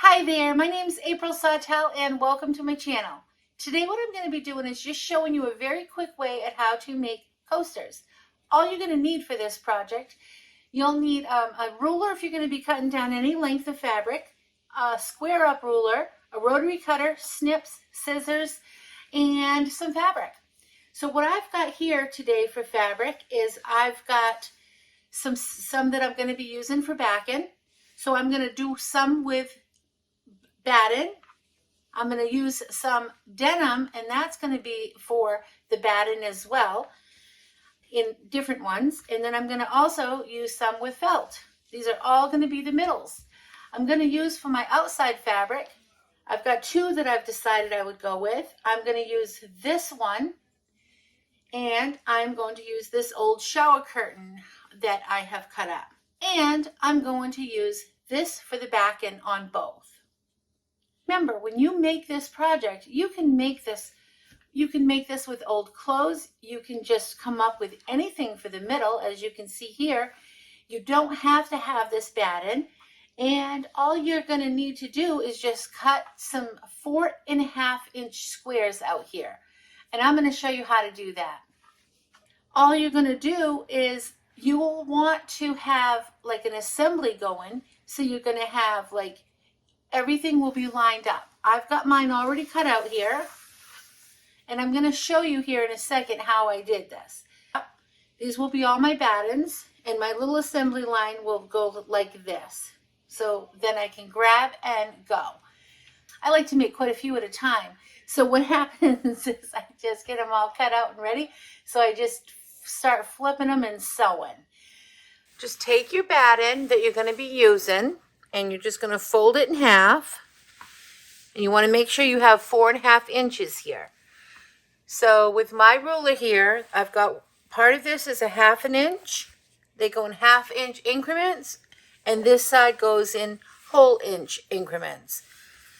Hi there, my name is April Sawtelle and welcome to my channel. Today what I'm going to be doing is just showing you a very quick way at how to make coasters. All you're going to need for this project, you'll need a ruler if you're going to be cutting down any length of fabric, a square up ruler, a rotary cutter, snips, scissors, and some fabric. So what I've got here today for fabric is I've got some that I'm going to be using for backing. So I'm going to do some with batten. I'm going to use some denim, and that's going to be for the batten as well in different ones. And then I'm going to also use some with felt. These are all going to be the middles. I'm going to use for my outside fabric, I've got two that I've decided I would go with. I'm going to use this one, and I'm going to use this old shower curtain that I have cut up. And I'm going to use this for the backen on both. Remember, when you make this project, you can make this with old clothes. You can just come up with anything for the middle. As you can see here, you don't have to have this batten. And all you're going to need to do is just cut some 4.5-inch squares out here. And I'm going to show you how to do that. All you're going to do is you will want to have like an assembly going. So you're going to have like everything will be lined up. I've got mine already cut out here, and I'm going to show you here in a second how I did this. These will be all my battens, and my little assembly line will go like this. So then I can grab and go. I like to make quite a few at a time. So what happens is I just get them all cut out and ready. So I just start flipping them and sewing. Just take your batten that you're going to be using, and you're just going to fold it in half. And you want to make sure you have 4.5 inches here. So with my ruler here, I've got part of this is a 1/2 inch. They go in 1/2 inch increments, and this side goes in whole inch increments.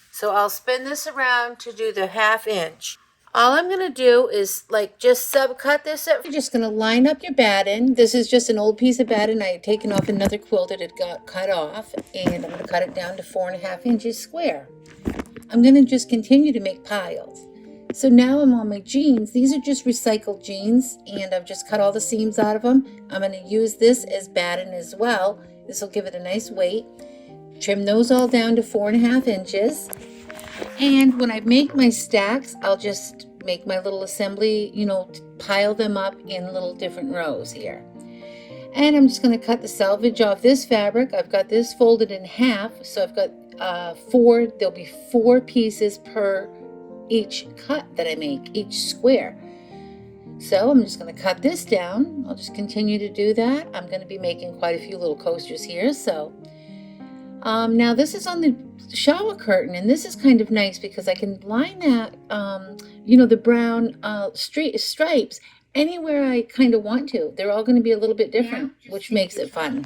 So I'll spin this around to do the 1/2 inch. All I'm going to do is like just subcut this up. You're just going to line up your batten. This is just an old piece of batten. I had taken off another quilt that had got cut off, and I'm going to cut it down to 4.5 inches square. I'm going to just continue to make piles. So now I'm on my jeans. These are just recycled jeans, and I've just cut all the seams out of them. I'm going to use this as batten as well. This will give it a nice weight. Trim those all down to 4.5 inches. And when I make my stacks, I'll just make my little assembly, pile them up in little different rows here. And I'm just going to cut the selvage off this fabric. I've got this folded in half, so I've got there'll be 4 pieces per each cut that I make, each square. So I'm just going to cut this down. I'll just continue to do that. I'm going to be making quite a few little coasters here. So now this is on the shower curtain, and this is kind of nice because I can line that, the brown stripes anywhere I kind of want to. They're all going to be a little bit different, which makes it fun.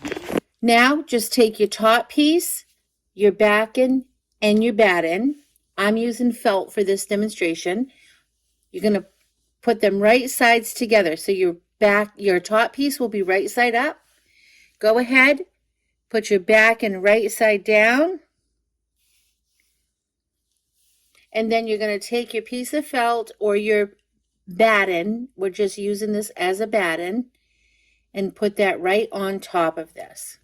Now just take your top piece, your backen, and your batten. I'm using felt for this demonstration. You're going to put them right sides together. So your top piece will be right side up. Go ahead, put your backen right side down. And then you're going to take your piece of felt or your batten, we're just using this as a batten, and put that right on top of this.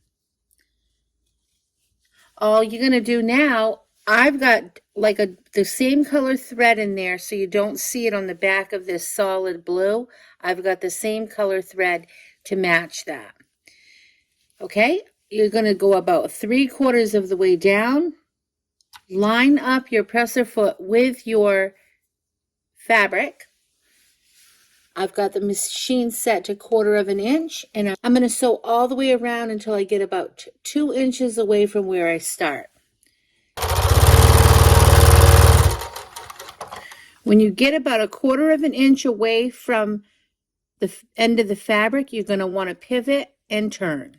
All you're going to do now, I've got like the same color thread in there so you don't see it on the back of this solid blue. I've got the same color thread to match that. Okay, you're going to go about 3/4 of the way down. Line up your presser foot with your fabric. I've got the machine set to 1/4 inch, and I'm going to sew all the way around until I get about 2 inches away from where I start. When you get about 1/4 inch away from the end of the fabric, you're going to want to pivot and turn.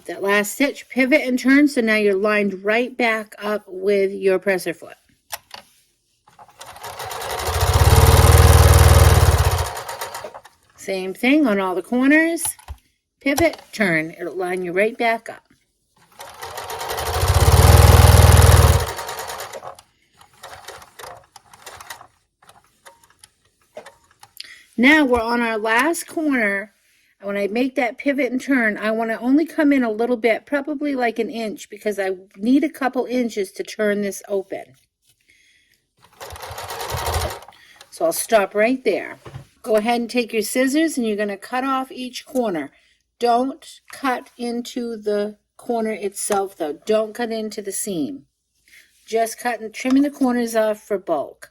That last stitch, pivot and turn, so now you're lined right back up with your presser foot. Same thing on all the corners. Pivot, turn. It'll line you right back up. Now we're on our last corner. When I make that pivot and turn, I want to only come in a little bit, probably like an inch, because I need a couple inches to turn this open. So I'll stop right there. Go ahead and take your scissors and you're going to cut off each corner. Don't cut into the corner itself though. Don't cut into the seam. Just cut and trimming the corners off for bulk.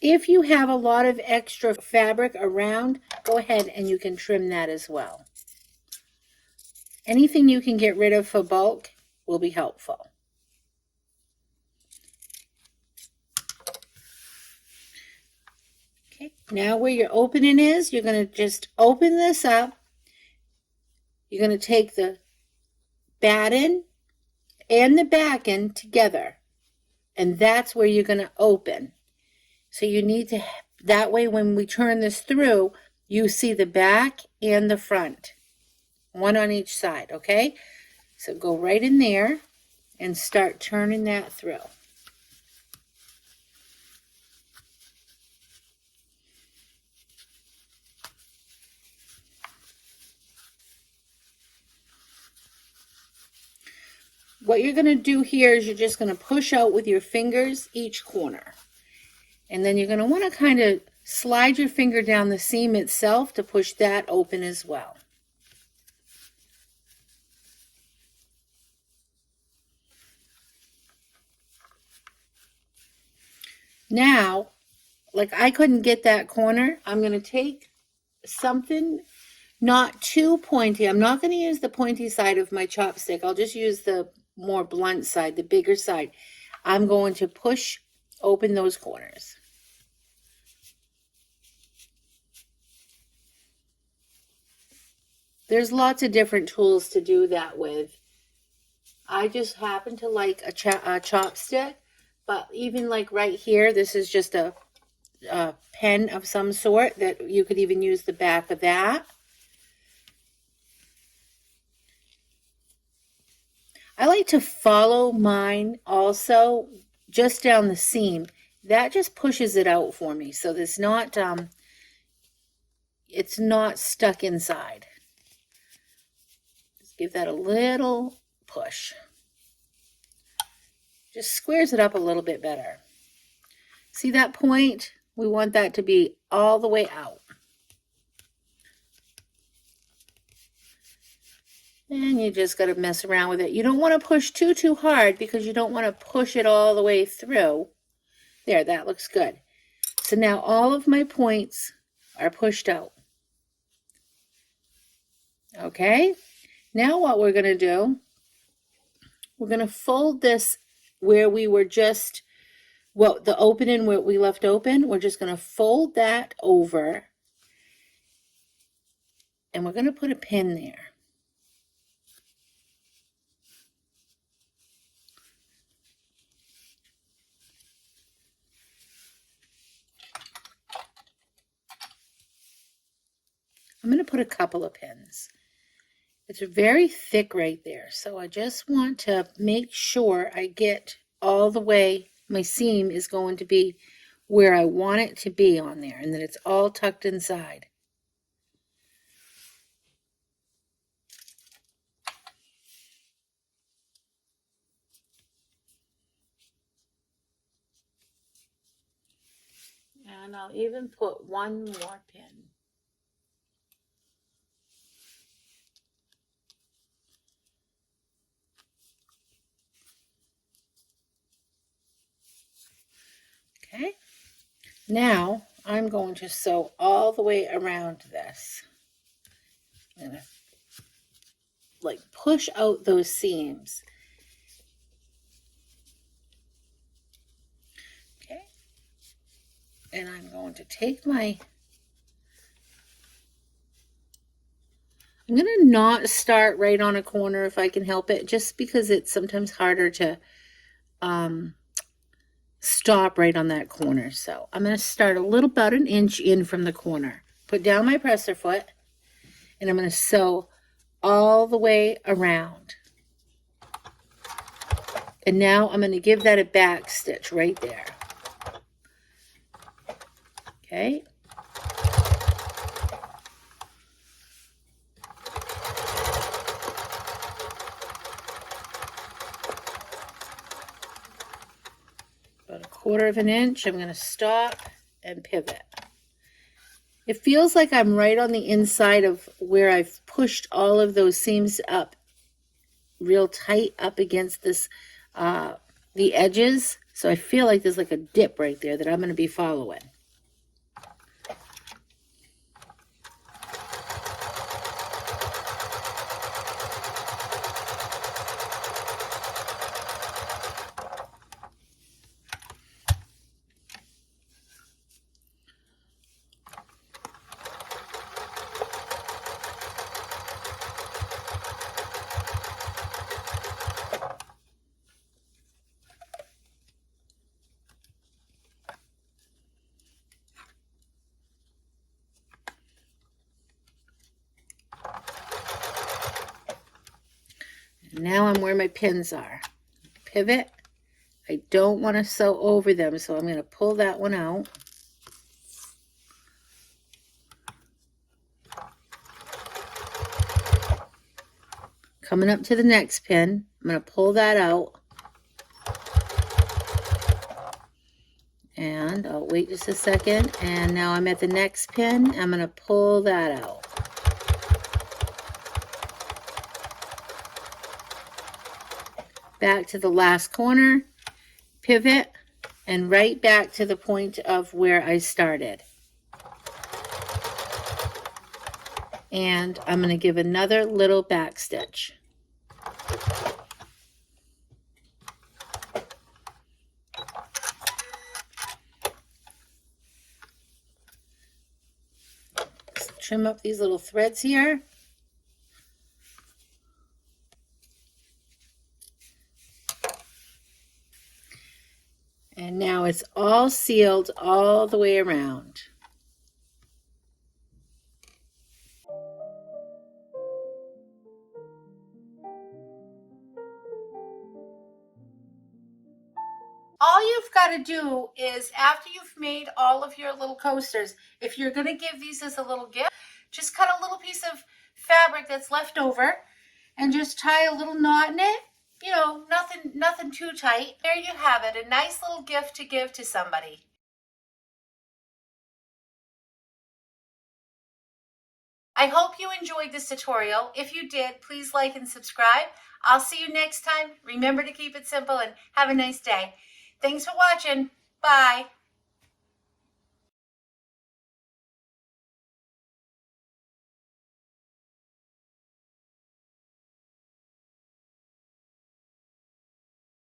If you have a lot of extra fabric around, go ahead and you can trim that as well. Anything you can get rid of for bulk will be helpful. Okay, now where your opening is, you're going to just open this up. You're going to take the batten and the backen together, and that's where you're going to open. So you need to, that way when we turn this through, you see the back and the front, one on each side, okay? So go right in there and start turning that through. What you're going to do here is you're just going to push out with your fingers each corner. And then you're going to want to kind of slide your finger down the seam itself to push that open as well. Now, like I couldn't get that corner, I'm going to take something not too pointy. I'm not going to use the pointy side of my chopstick. I'll just use the more blunt side, the bigger side. I'm going to push open those corners. There's lots of different tools to do that with. I just happen to like a chopstick, but even like right here, this is just a pen of some sort that you could even use the back of that. I like to follow mine also just down the seam. That just pushes it out for me, so it's not stuck inside. Just give that a little push. Just squares it up a little bit better. See that point? We want that to be all the way out. And you just got to mess around with it. You don't want to push too hard because you don't want to push it all the way through. There, that looks good. So now all of my points are pushed out. Okay, now what we're going to do, we're going to fold this where we were just, well, the opening where we left open, we're just going to fold that over and we're going to put a pin there. I'm going to put a couple of pins. It's very thick right there, so I just want to make sure I get all the way, my seam is going to be where I want it to be on there, and that it's all tucked inside. And I'll even put one more pin. Okay, now I'm going to sew all the way around this. I'm going to like push out those seams. Okay, and I'm going to take my, I'm going to not start right on a corner if I can help it, just because it's sometimes harder to stop right on that corner. So I'm going to start a little, about an inch in from the corner. Put down my presser foot, and I'm going to sew all the way around. And now I'm going to give that a back stitch right there. Okay. About 1/4 of an inch. I'm going to stop and pivot. It feels like I'm right on the inside of where I've pushed all of those seams up real tight up against this the edges. So I feel like there's like a dip right there that I'm going to be following. Now I'm where my pins are. Pivot. I don't want to sew over them, so I'm going to pull that one out. Coming up to the next pin, I'm going to pull that out. And I'll wait just a second. And now I'm at the next pin. I'm going to pull that out. Back to the last corner, pivot, and right back to the point of where I started. And I'm going to give another little back stitch. Just trim up these little threads here. And now it's all sealed all the way around. All you've got to do is, after you've made all of your little coasters, if you're going to give these as a little gift, just cut a little piece of fabric that's left over and just tie a little knot in it. You know, nothing too tight. There you have it, a nice little gift to give to somebody. I hope you enjoyed this tutorial. If you did, please like and subscribe. I'll see you next time. Remember to keep it simple and have a nice day. Thanks for watching. Bye.